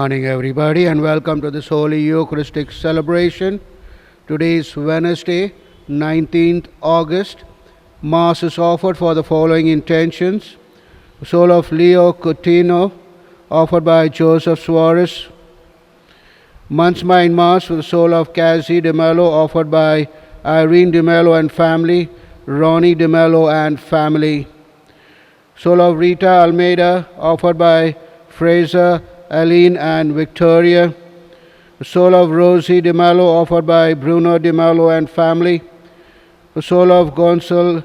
morning, everybody, and welcome to this Holy Eucharistic celebration. Today is Wednesday, 19th August. Mass is offered for the following intentions. The soul of Leo Coutinho, offered by Joseph Suarez. Month's Mind Mass for the soul of Cassie de Mello, offered by Irene de Mello and family, Ronnie de Mello and family. Soul of Rita Almeida, offered by Fraser, Aline and Victoria. The soul of Rosie de Mello, offered by Bruno de Mello and family. The soul of Gonçalo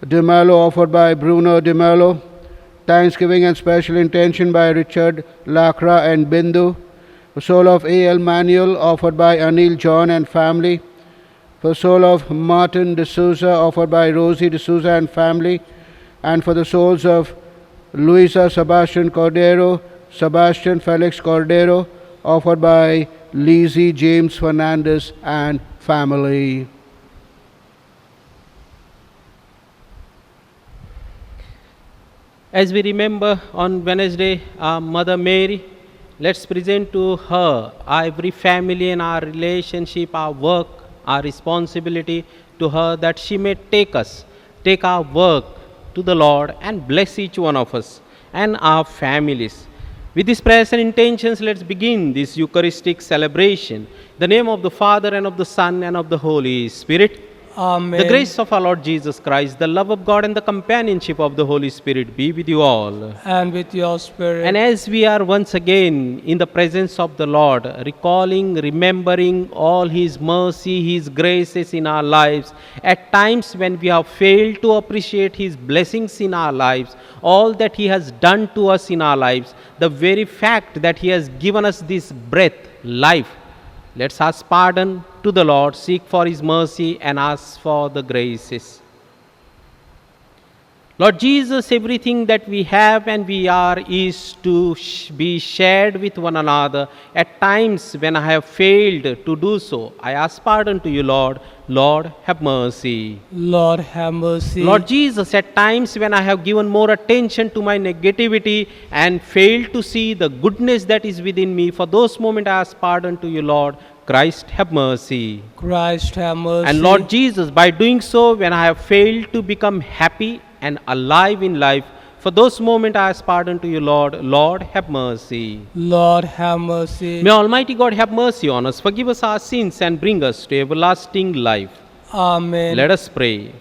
de Mello, offered by Bruno de Mello. Thanksgiving and special intention by Richard Lacra and Bindu. The soul of A.L. Manuel, offered by Anil John and family. The soul of Martin de Souza, offered by Rosie de Souza and family. And for the souls of Luisa Sebastian Cordero, Sebastian Felix Cordero, offered by Lizzie James Fernandez and family. As we remember on Wednesday, our Mother Mary, let's present to her our every family and our relationship, our work, our responsibility to her, that she may take our work to the Lord and bless each one of us and our families. With these prayers and intentions, let's begin this Eucharistic celebration. In the name of the Father and of the Son and of the Holy Spirit. Amen. The grace of our Lord Jesus Christ, the love of God and the companionship of the Holy Spirit be with you all. And with your spirit. And as we are once again in the presence of the Lord, remembering all His mercy, His graces in our lives, at times when we have failed to appreciate His blessings in our lives, all that He has done to us in our lives, the very fact that He has given us this breath, life, let's ask pardon to the Lord, seek for His mercy and ask for the graces. Lord Jesus, everything that we have and we are is to be shared with one another. At times when I have failed to do so, I ask pardon to you, Lord. Lord, have mercy. Lord, have mercy. Lord Jesus, at times when I have given more attention to my negativity and failed to see the goodness that is within me, for those moments I ask pardon to you, Lord. Christ, have mercy. Christ, have mercy. And Lord Jesus, by doing so, when I have failed to become happy and alive in life, for those moments I ask pardon to you, Lord. Lord, have mercy. Lord, have mercy. May Almighty God have mercy on us, forgive us our sins, and bring us to everlasting life. Amen. Let us pray.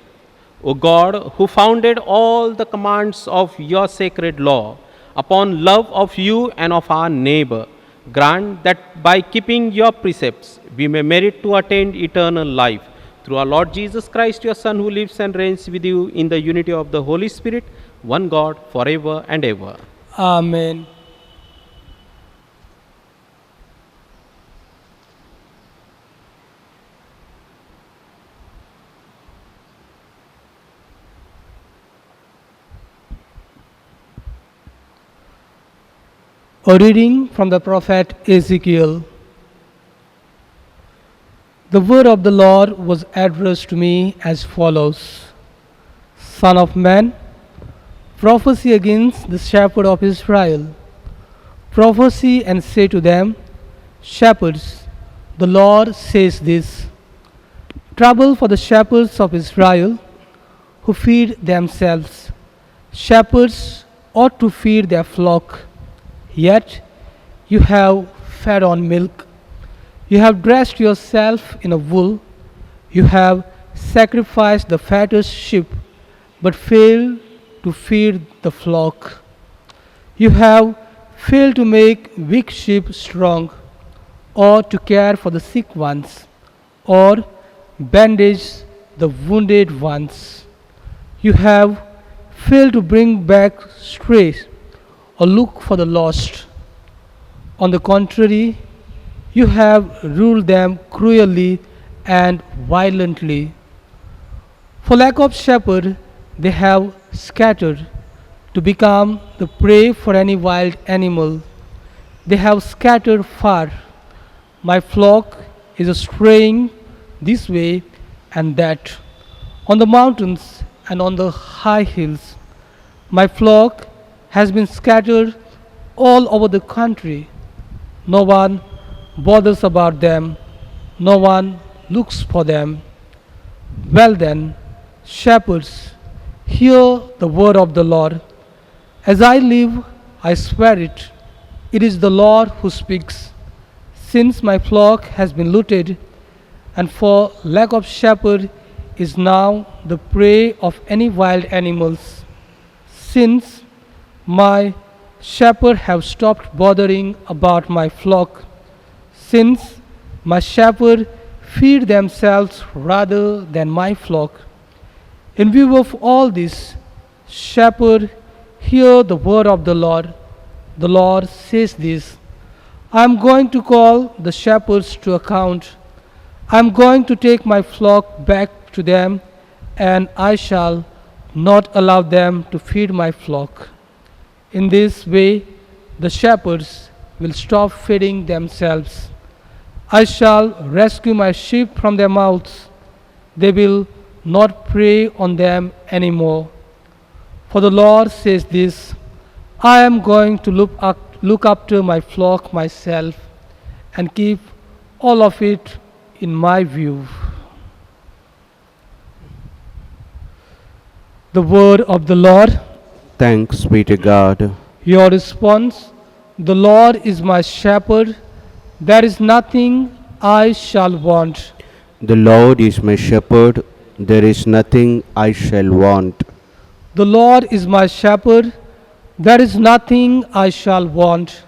O God, who founded all the commands of your sacred law upon love of you and of our neighbor, grant that by keeping your precepts we may merit to attain eternal life. Through our Lord Jesus Christ, your Son, who lives and reigns with you in the unity of the Holy Spirit, one God, forever and ever. Amen. A reading from the prophet Ezekiel. The word of the Lord was addressed to me as follows: Son of man, prophesy against the shepherd of Israel. Prophesy and say to them, Shepherds, the Lord says this: Trouble for the shepherds of Israel who feed themselves. Shepherds ought to feed their flock. Yet you have fed on milk. You have dressed yourself in a wool. You have sacrificed the fattest sheep, but failed to feed the flock. You have failed to make weak sheep strong, or to care for the sick ones, or bandage the wounded ones. You have failed to bring back strays, or look for the lost. On the contrary, you have ruled them cruelly and violently. For lack of shepherd, they have scattered to become the prey for any wild animal. They have scattered far. My flock is straying this way and that, on the mountains and on the high hills. My flock has been scattered all over the country. No one bothers about them. No one looks for them. Well then, shepherds, hear the word of the Lord. As I live, I swear it. It is the Lord who speaks. Since my flock has been looted, and for lack of shepherd is now the prey of any wild animals. Since my shepherd have stopped bothering about my flock, since my shepherd feed themselves rather than my flock. In view of all this, shepherd, hear the word of the Lord. The Lord says this: I am going to call the shepherds to account. I am going to take my flock back to them, and I shall not allow them to feed my flock. In this way, the shepherds will stop feeding themselves. I shall rescue my sheep from their mouths. They will not prey on them anymore. For the Lord says this: I am going to look after my flock myself and keep all of it in my view. The word of the Lord. Thanks be to God. Your response: The Lord is my shepherd, there is nothing I shall want. The Lord is my shepherd, there is nothing I shall want. The Lord is my shepherd, there is nothing I shall want.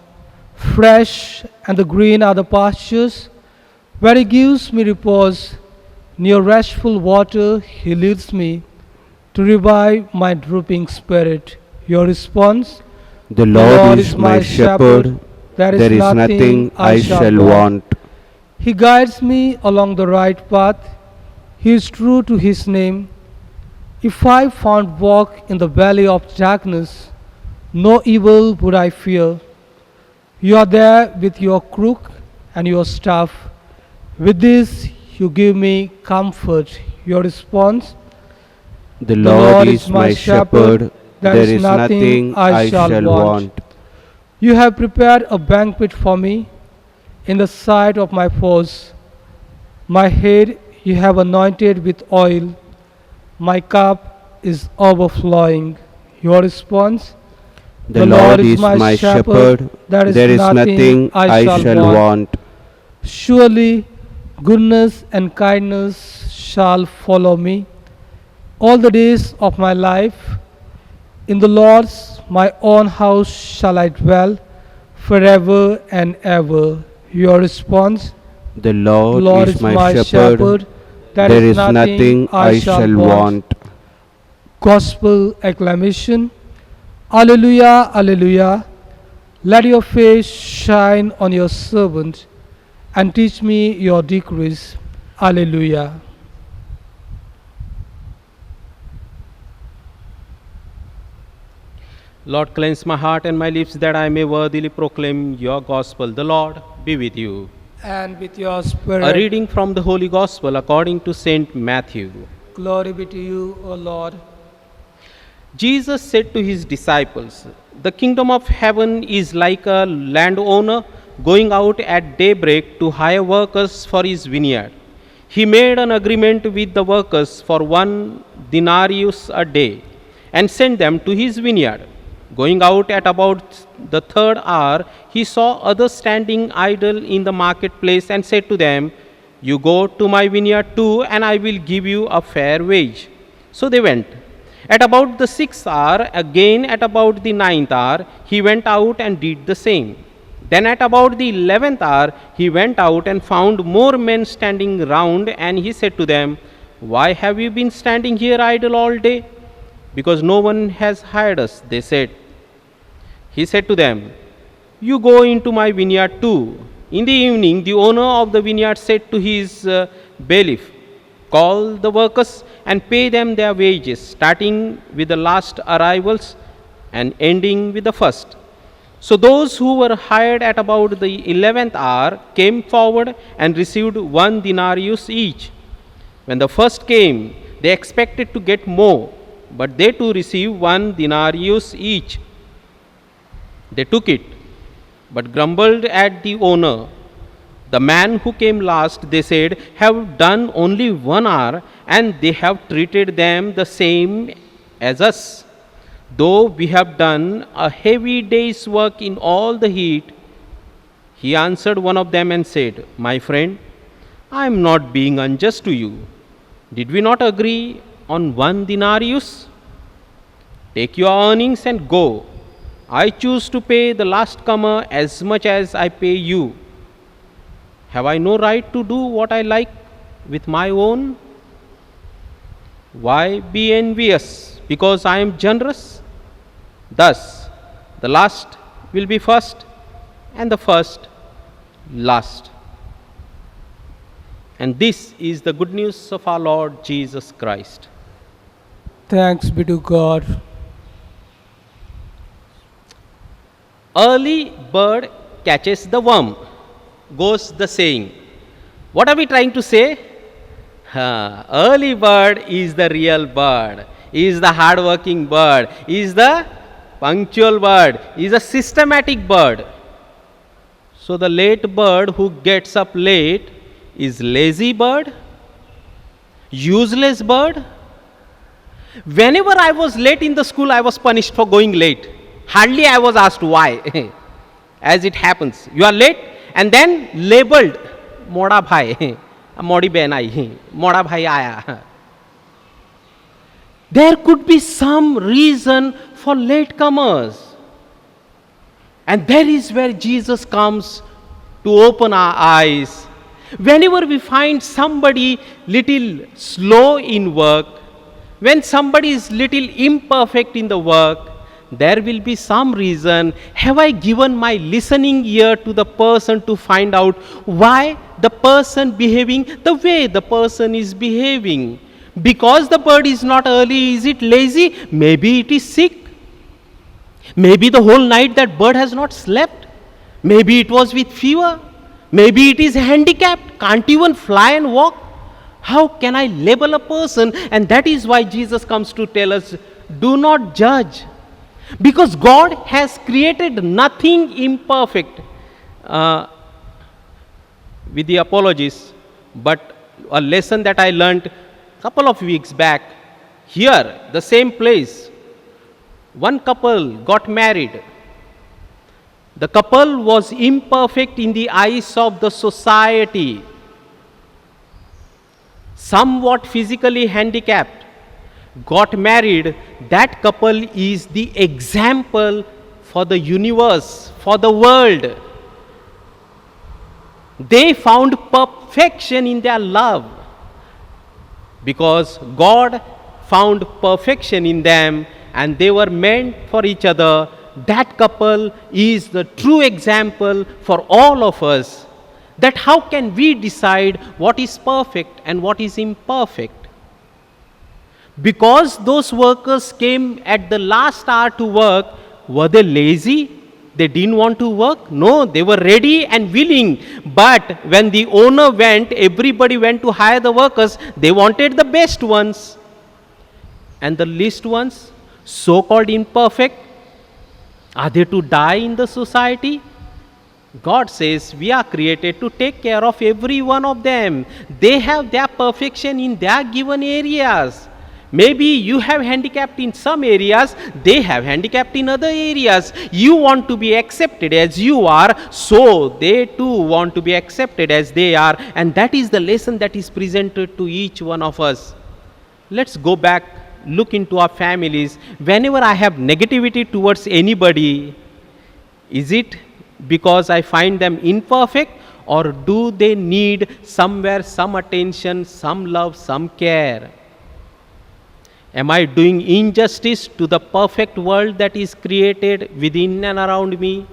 Fresh and the green are the pastures, where He gives me repose. Near restful water He leads me, to revive my drooping spirit. Your response: The Lord is my shepherd, there is nothing I shall want. He guides me along the right path. He is true to His name. If I found walk in the valley of darkness, no evil would I fear. You are there with your crook and your staff. With this you give me comfort. Your response: The Lord is my shepherd, there is nothing I shall want. You have prepared a banquet for me in the sight of my foes. My head you have anointed with oil. My cup is overflowing. Your response: The Lord is my shepherd, there is nothing I shall want. Surely goodness and kindness shall follow me all the days of my life. In the Lord's my own house shall I dwell forever and ever. Your response: The Lord is my shepherd, there is nothing I shall want. Gospel acclamation. Alleluia, alleluia. Let your face shine on your servant and teach me your decrees. Alleluia. Lord, cleanse my heart and my lips that I may worthily proclaim your gospel. The Lord be with you. And with your A spirit. reading from the Holy Gospel according to Saint Matthew. Glory be to you, O Lord. Jesus said to his disciples, The kingdom of heaven is like a landowner going out at daybreak to hire workers for his vineyard. He made an agreement with the workers for 1 denarius a day and sent them to his vineyard. Going out at about the third hour, he saw others standing idle in the marketplace and said to them, You go to my vineyard too, and I will give you a fair wage. So they went. At about the 6th hour, again at about the 9th hour, he went out and did the same. Then at about the 11th hour, he went out and found more men standing round, and he said to them, Why have you been standing here idle all day? Because no one has hired us, they said. He said to them, You go into my vineyard too. In the evening, the owner of the vineyard said to his bailiff, Call the workers and pay them their wages, starting with the last arrivals and ending with the first. So those who were hired at about the 11th hour came forward and received 1 denarius each. When the first came, they expected to get more, but they too received 1 denarius each. They took it. but grumbled at the owner. The man who came last, they said, have done only 1 hour, and they have treated them the same as us. Though we have done a heavy day's work in all the heat. He answered one of them and said, my friend, I am not being unjust to you. Did we not agree on 1 denarius? Take your earnings and go. I choose to pay the last comer as much as I pay you. Have I no right to do what I like with my own? Why be envious because I am generous? Thus, the last will be first, and the first last. And this is the good news of our Lord Jesus Christ. Thanks be to God. Early bird catches the worm, goes the saying. What are we trying to say? Early bird is the real bird, is the hardworking bird, is the punctual bird, is a systematic bird. So the late bird who gets up late is lazy bird, useless bird. Whenever I was late in the school, I was punished for going late. Hardly I was asked why. As it happens, you are late and then labeled moda bhai, modi ben aayi, moda bhai aaya. There could be some reason for latecomers. And there is where Jesus comes to open our eyes. Whenever we find somebody little slow in work, when somebody is little imperfect in the work, there will be some reason. Have I given my listening ear to the person to find out why the person behaving the way the person is behaving? Because the bird is not early, is it lazy? Maybe it is sick. Maybe the whole night that bird has not slept. Maybe it was with fever. Maybe it is handicapped, can't even fly and walk. How can I label a person? And that is why Jesus comes to tell us, do not judge. Because God has created nothing imperfect. With the apologies, but a lesson that I learned a couple of weeks back, here, the same place, one couple got married. The couple was imperfect in the eyes of the society, somewhat physically handicapped, got married. That couple is the example for the universe, for the world. They found perfection in their love because God found perfection in them and they were meant for each other. That couple is the true example for all of us, that how can we decide what is perfect and what is imperfect. Because those workers came at the last hour to work, were they lazy? They didn't want to work? No, they were ready and willing. But when the owner went, everybody went to hire the workers. They wanted the best ones. And the least ones, so-called imperfect, are they to die in the society? God says we are created to take care of every one of them. They have their perfection in their given areas. Maybe you have handicapped in some areas, they have handicapped in other areas. You want to be accepted as you are, so they too want to be accepted as they are. And that is the lesson that is presented to each one of us. Let's go back, look into our families. Whenever I have negativity towards anybody, is it because I find them imperfect, or do they need somewhere some attention, some love, some care? Am I doing injustice to the perfect world that is created within and around me?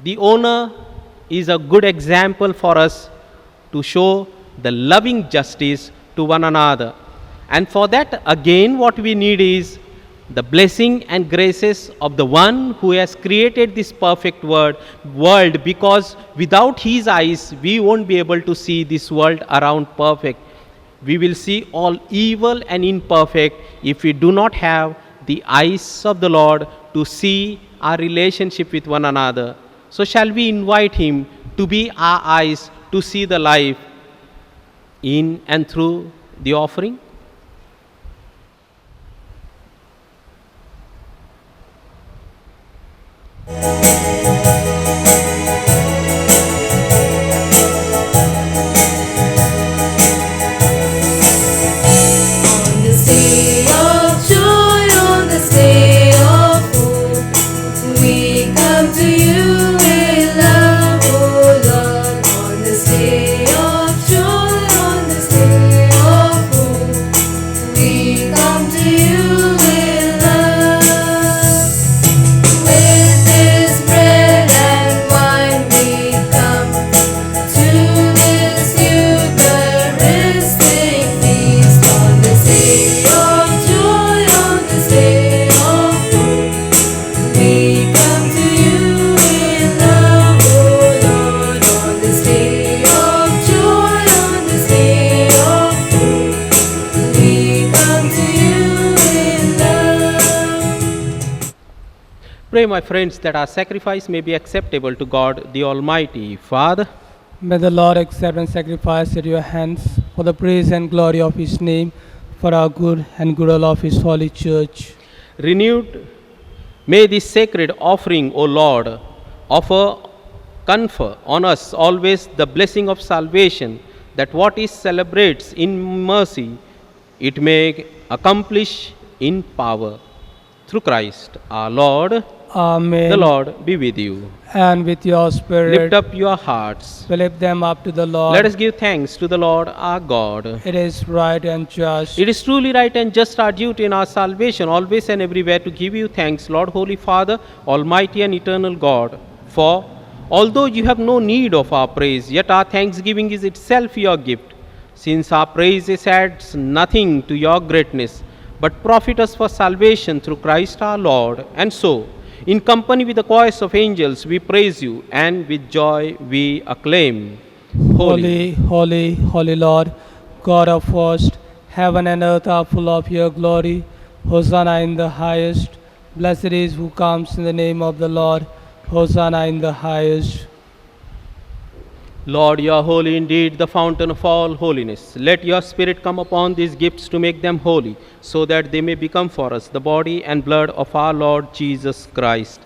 The owner is a good example for us to show the loving justice to one another. And for that, again, what we need is the blessing and graces of the one who has created this perfect world, because without his eyes, we won't be able to see this world around perfect. We will see all evil and imperfect if we do not have the eyes of the Lord to see our relationship with one another. So shall we invite him to be our eyes to see the life in and through the offering? On this day of joy, on this day of hope, we come to you with love, oh Lord. On this day of joy, on this day of hope, we come to you with love. With this bread and wine we come to this Eucharistic feast. On this day of joy, on this day of hope, we come to you in love, oh Lord. On this day of joy, on this day of hope, we come to you in love. Pray, my friends, that our sacrifice may be acceptable to God the Almighty. Father, May the Lord accept and sacrifice at your hands for the praise and glory of his name, for our good and goodwill of his holy church. renewed, may this sacred offering, O Lord, confer on us always the blessing of salvation, that what it celebrates in mercy, it may accomplish in power. Through Christ our Lord. Amen. The Lord be with you. And with your spirit, Lift up your hearts. we lift them up to the Lord. Let us give thanks to the Lord our God. It is right and just. It is truly right and just our duty in our salvation, always and everywhere, to give you thanks, Lord, Holy Father, Almighty and eternal God. For although you have no need of our praise, yet our thanksgiving is itself your gift, since our praises adds nothing to your greatness, but profit us for salvation through Christ our Lord. And so, in company with the chorus of angels, we praise you, and with joy we acclaim. Holy, holy, holy Lord, God of hosts, heaven and earth are full of your glory. Hosanna in the highest. Blessed is who comes in the name of the Lord. Hosanna in the highest. Lord, you are holy indeed, the fountain of all holiness. Let your Spirit come upon these gifts to make them holy, so that they may become for us the body and blood of our Lord Jesus Christ.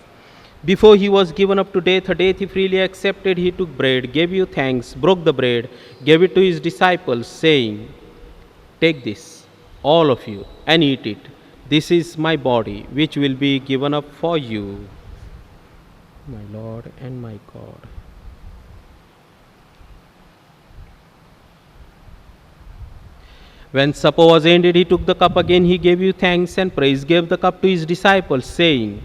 Before he was given up to death, a death he freely accepted, he took bread, gave you thanks, broke the bread, gave it to his disciples, saying, "Take this, all of you, and eat it. This is my body, which will be given up for you." My Lord and my God. When supper was ended, he took the cup again, he gave you thanks and praise, gave the cup to his disciples, saying,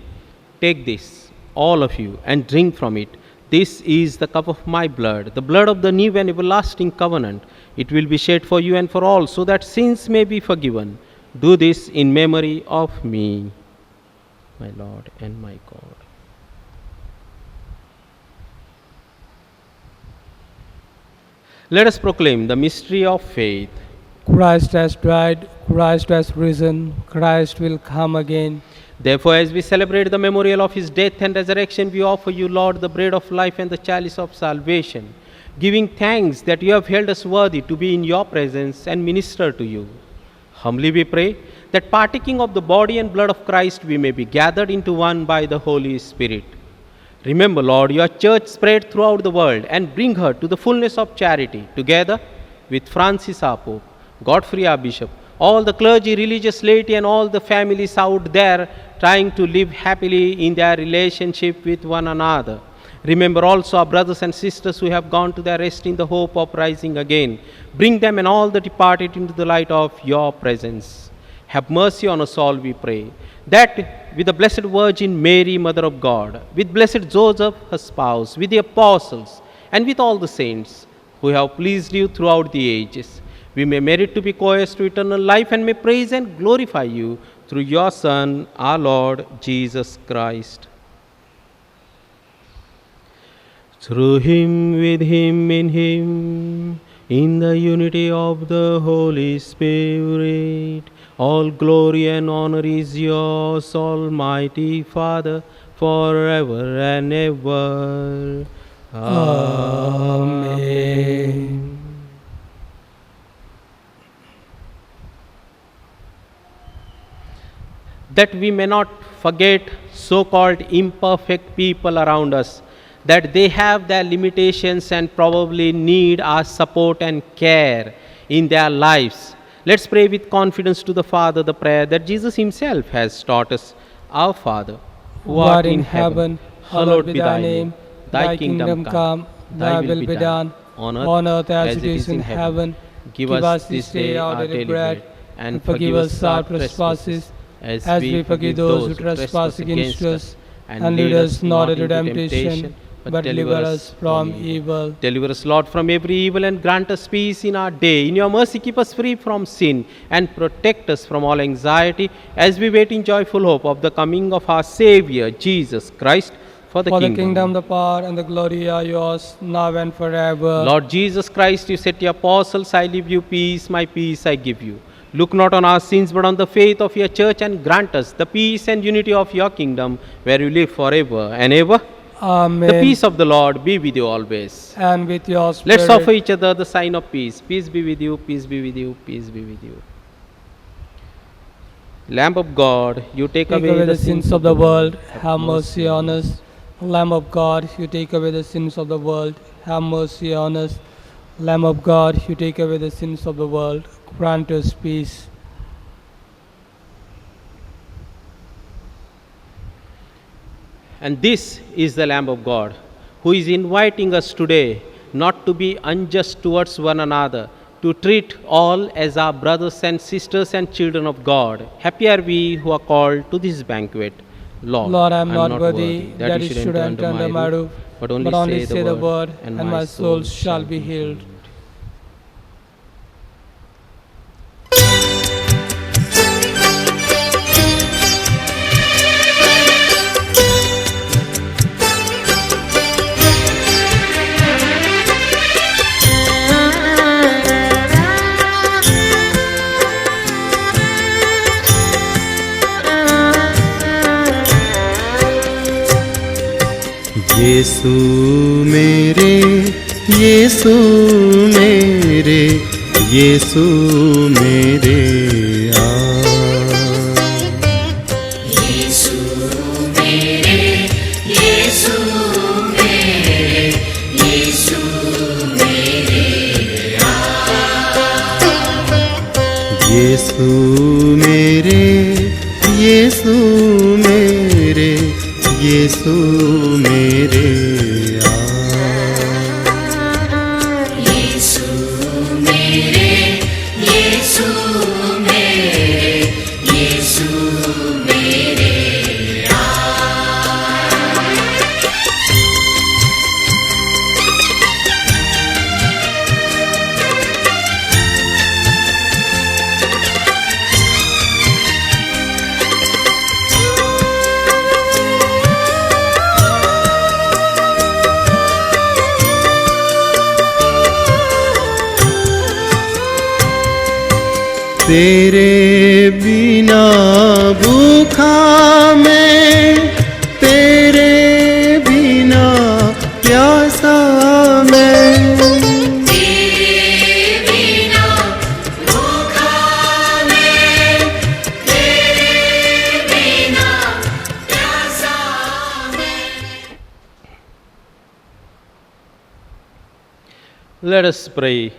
"Take this, all of you, and drink from it. This is the cup of my blood, the blood of the new and everlasting covenant. It will be shed for you and for all, so that sins may be forgiven. Do this in memory of me." My Lord and my God. Let us proclaim the mystery of faith. Christ has died, Christ has risen, Christ will come again. Therefore, as we celebrate the memorial of his death and resurrection, we offer you, Lord, the bread of life and the chalice of salvation, giving thanks that you have held us worthy to be in your presence and minister to you. Humbly we pray that partaking of the body and blood of Christ, we may be gathered into one by the Holy Spirit. Remember, Lord, your church spread throughout the world, and bring her to the fullness of charity, together with Francis our Pope, Godfrey our Bishop, all the clergy, religious laity, and all the families out there trying to live happily in their relationship with one another. Remember also our brothers and sisters who have gone to their rest in the hope of rising again. Bring them and all the departed into the light of your presence. Have mercy on us all, we pray, that with the Blessed Virgin Mary, Mother of God, with Blessed Joseph, her spouse, with the apostles, and with all the saints who have pleased you throughout the ages, we may merit to be co-heirs to eternal life, and may praise and glorify you through your Son, our Lord Jesus Christ. Through him, with him, in the unity of the Holy Spirit, all glory and honor is yours, Almighty Father, forever and ever. Amen. That we may not forget so-called imperfect people around us, that they have their limitations and probably need our support and care in their lives. Let's pray with confidence to the Father the prayer that Jesus himself has taught us. Our Father, Who art in heaven, hallowed be thy name. Thy kingdom come, thy will be done, on earth as it is in heaven. Give us this day our daily bread, and forgive us our trespasses, as we forgive those who trespass against us. And lead us not into temptation, but deliver us from evil. Deliver us, Lord, from every evil, and grant us peace in our day. In your mercy, keep us free from sin and protect us from all anxiety as we wait in joyful hope of the coming of our Savior, Jesus Christ. For the kingdom, the power, and the glory are yours, now and forever. Lord Jesus Christ, you said to your apostles, I leave you peace, my peace I give you. Look not on our sins, but on the faith of your church, and grant us the peace and unity of your kingdom, where you live forever and ever. Amen. The peace of the Lord be with you always. And with your spirit. Let's offer each other the sign of peace. Peace be with you, peace be with you, peace be with you. Lamb of God, you take away the sins of the world, have mercy on us. Lamb of God, you take away the sins of the world, have mercy on us. Lamb of God, you take away the sins of the world, grant us peace. And this is the Lamb of God, who is inviting us today not to be unjust towards one another, to treat all as our brothers and sisters and children of God. Happy are we who are called to this banquet. Lord, I am not worthy that you should enter under my roof, but only say the word, and my soul shall be healed. यीशु मेरे, यीशु मेरे, यीशु मेरे आ। यीशु मेरे, यीशु मेरे, यीशु मेरे यीशु मेरे, यीशु मेरे, यीशु मेरे आ। यीशु मेरे, यीशु मेरे, यीशु मेरे तेरे बिना भूखा मैं, तेरे बिना प्यासा मैं। तेरे बिना भूखा मैं, तेरे बिना प्यासा मैं। Let us pray.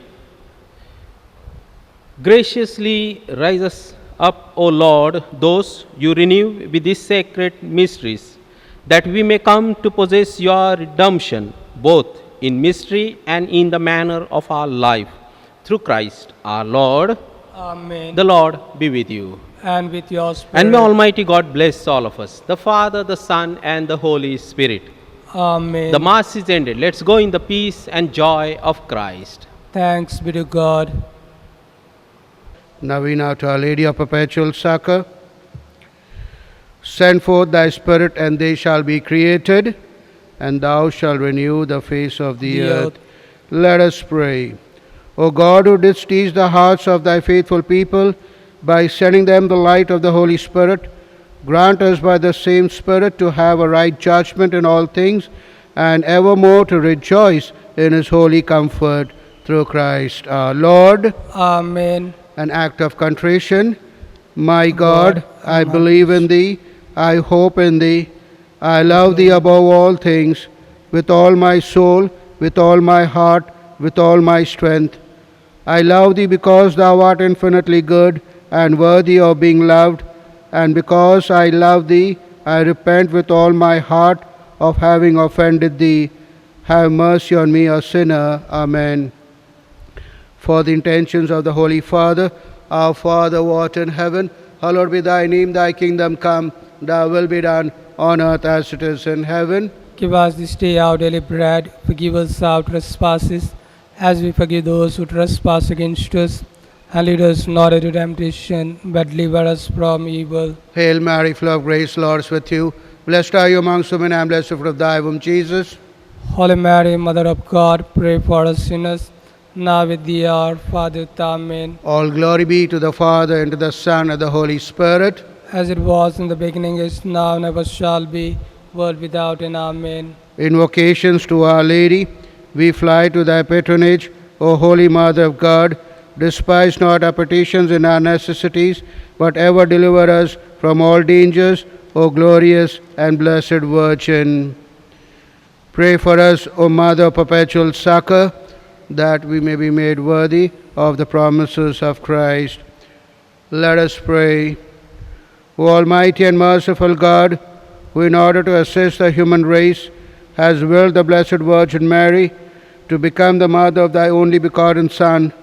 Graciously rise us up, O Lord, those you renew with these sacred mysteries, that we may come to possess your redemption, both in mystery and in the manner of our life. Through Christ our Lord. Amen. The Lord be with you. And with your spirit. And may Almighty God bless all of us, the Father, the Son, and the Holy Spirit. Amen. The Mass is ended. Let's go in the peace and joy of Christ. Thanks be to God. Novena to Our Lady of Perpetual Succor. Send forth thy Spirit, and they shall be created, and thou shalt renew the face of the earth. Let us pray. O God, who didst teach the hearts of thy faithful people by sending them the light of the Holy Spirit, Grant us by the same Spirit to have a right judgment in all things, and evermore to rejoice in his holy comfort through Christ our Lord. Amen. An act of contrition. My God, I believe in thee, I hope in thee, I love thee above all things, with all my soul, with all my heart, with all my strength. I love thee because thou art infinitely good and worthy of being loved, and because I love thee, I repent with all my heart of having offended thee. Have mercy on me, a sinner. Amen. For the intentions of the Holy Father, our Father who art in heaven, hallowed be thy name, thy kingdom come, thy will be done on earth as it is in heaven. Give us this day our daily bread. Forgive us our trespasses, as we forgive those who trespass against us. And lead us not into temptation, but deliver us from evil. Hail Mary, full of grace, Lord is with you. Blessed are you amongst women, and blessed the fruit of thy womb, Jesus. Holy Mary, Mother of God, pray for us sinners, now at the hour of our death. Amen. All glory be to the Father, and to the Son, and the Holy Spirit. As it was in the beginning, is now, and ever shall be, world without end. Amen. Invocations to Our Lady. We fly to thy patronage, O Holy Mother of God. Despise not our petitions in our necessities, but ever deliver us from all dangers, O glorious and blessed Virgin. Pray for us, O Mother of perpetual succor, that we may be made worthy of the promises of Christ. Let us pray. O Almighty and merciful God, who in order to assist the human race has willed the Blessed Virgin Mary to become the mother of thy only begotten Son,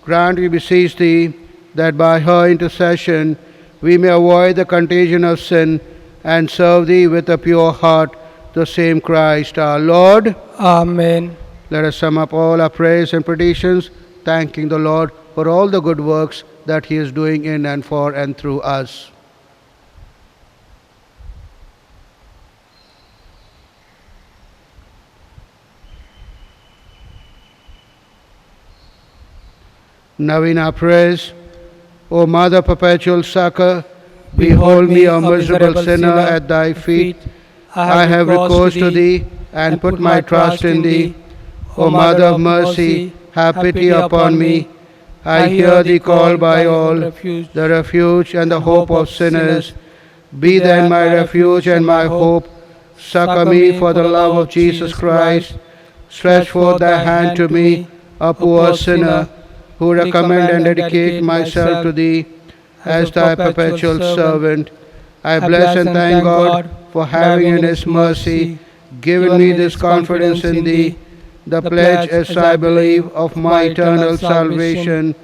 grant, we beseech thee, that by her intercession we may avoid the contagion of sin and serve thee with a pure heart, the same Christ our Lord. Amen. Let us sum up all our prayers and petitions, thanking the Lord for all the good works that he is doing in and for and through us. Now in our prayers, O Mother perpetual succor, behold me, a miserable sinner, at thy feet. I have recourse to thee, and put my trust in thee. O Mother of mercy, have pity upon me. I hear thee called by all, the refuge and the hope of sinners. Be then my refuge and my hope. Succor me for the love of Jesus Christ. Stretch forth thy hand to me, a poor sinner, who recommend and dedicate myself to thee as thy perpetual servant. I bless and thank God for having in his mercy given me this confidence in thee, the pledge, as I believe, of my eternal salvation.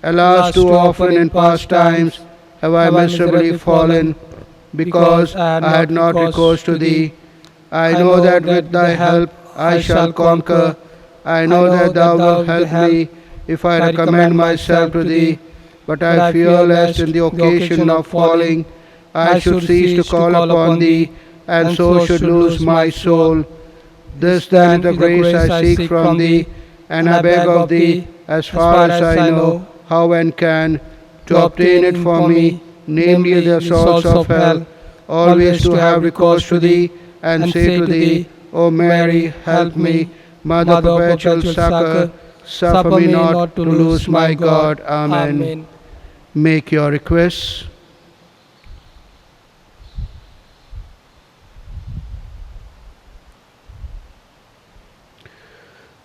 Alas, too often in past times have I miserably fallen, because I had not recourse to thee. I know that with thy help I shall conquer. I know that thou wilt help me if I recommend myself to thee. But I fear lest in the occasion of falling I should cease to call upon thee, and so should lose my soul. This then is the grace I seek from thee, and I beg of thee, as far as I know how and can, to obtain it for me, namely the assaults of hell, always to have recourse to thee, and say to thee, O Mary, help me, Mother perpetual succor, suffer me not to lose my God. Amen. Make your requests.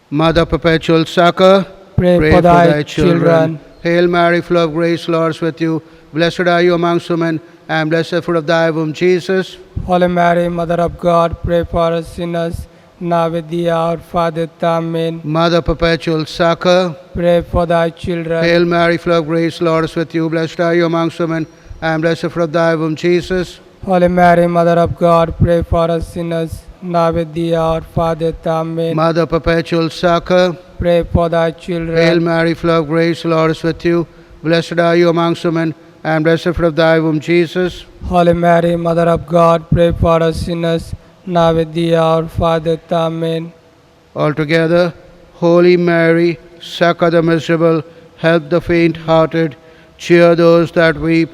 Mother perpetual succor, Pray for thy children. Hail Mary, full of grace, Lord is with you. Blessed are you amongst women, and blessed the fruit of thy womb, Jesus. Holy Mary, Mother of God, pray for us sinners, now at the hour of our death. Amen. Mother perpetual succor, Pray for thy children. Hail Mary, full of grace, Lord is with you. Blessed are you amongst women, and blessed the fruit of thy womb, Jesus. Holy Mary, Mother of God, pray for us sinners, now at the hour of our death. Amen. Mother perpetual succor, Pray for thy children. Hail Mary, full of grace, Lord is with you. Blessed are you amongst women, and blessed the fruit of thy womb, Jesus. Holy Mary, Mother of God, pray for us sinners, now at the hour of our death. Amen. Altogether, Holy Mary, succor the miserable, help the faint-hearted, cheer those that weep,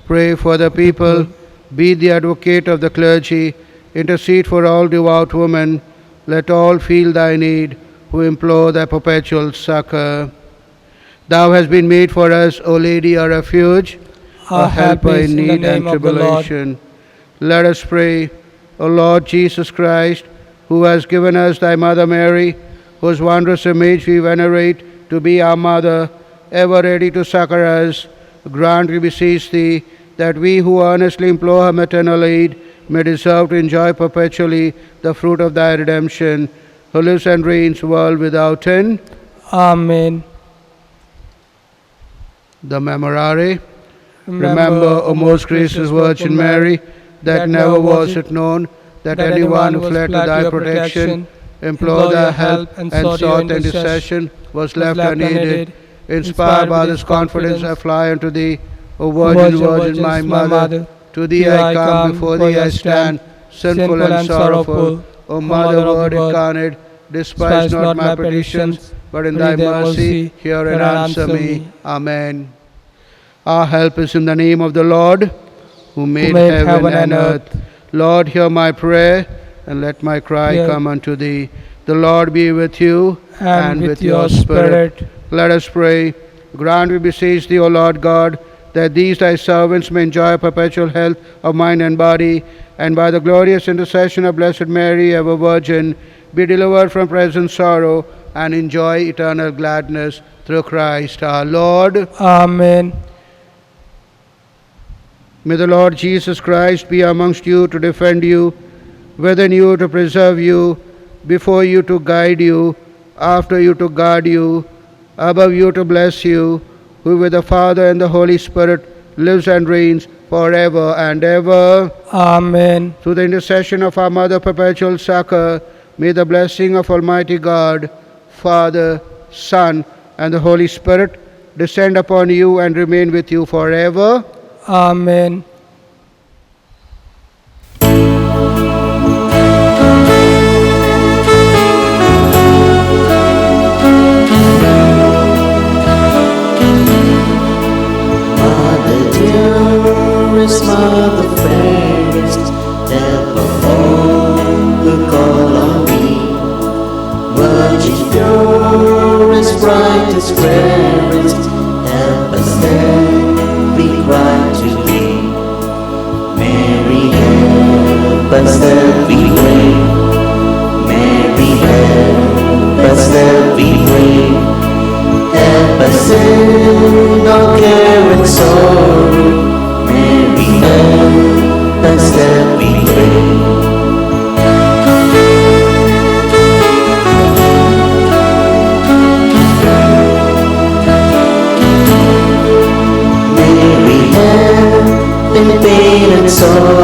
pray for the people, Be the advocate of the clergy. Intercede for all devout women. Let all feel thy need who implore thy perpetual succor. Thou hast been made for us, O Lady, a refuge, a helper in the need name and of the Lord. tribulation. Let us pray. O Lord Jesus Christ, who has given us thy Mother Mary, whose wondrous image we venerate to be our mother, ever ready to succor us, grant, we beseech thee, that we who earnestly implore her maternal aid may deserve to enjoy perpetually the fruit of thy redemption, who lives and reigns world without end. Amen. The Memorare. Remember, O most gracious Virgin Mary, that never was it known that anyone who fled to thy protection, implored thy help, and sought thy intercession was left unaided. Inspired by this confidence, I fly unto thee, O Virgin, my mother. To thee I come, before thee I stand, sinful and sorrowful. O Mother Word incarnate, despise not my petitions, but in thy mercy hear and answer me. Amen. Our help is in the name of the Lord, who made heaven and earth. Lord, hear my prayer, and let my cry Hear. come unto thee. The Lord be with you, And with your spirit. Let us pray. Grant, we beseech thee, O Lord God, that these thy servants may enjoy perpetual health of mind and body, and by the glorious intercession of Blessed Mary, ever Virgin, be delivered from present sorrow and enjoy eternal gladness through Christ our Lord. Amen. May the Lord Jesus Christ be amongst you to defend you, within you to preserve you, before you to guide you, after you to guard you, above you to bless you, who with the Father and the Holy Spirit lives and reigns forever and ever. Amen. Through the intercession of our Mother Perpetual Succor, may the blessing of Almighty God, Father, Son, and the Holy Spirit descend upon you and remain with you forever. Amen. Mother dearest, Mother fairest, help of all who call on thee. Virgin purest, brightest, rarest, help us then we cry to thee. Mary, help us then we pray. Mary, help us then we pray. Help us in our care and sorrow. Mary, help us that we pray. Mary, help in pain and sorrow.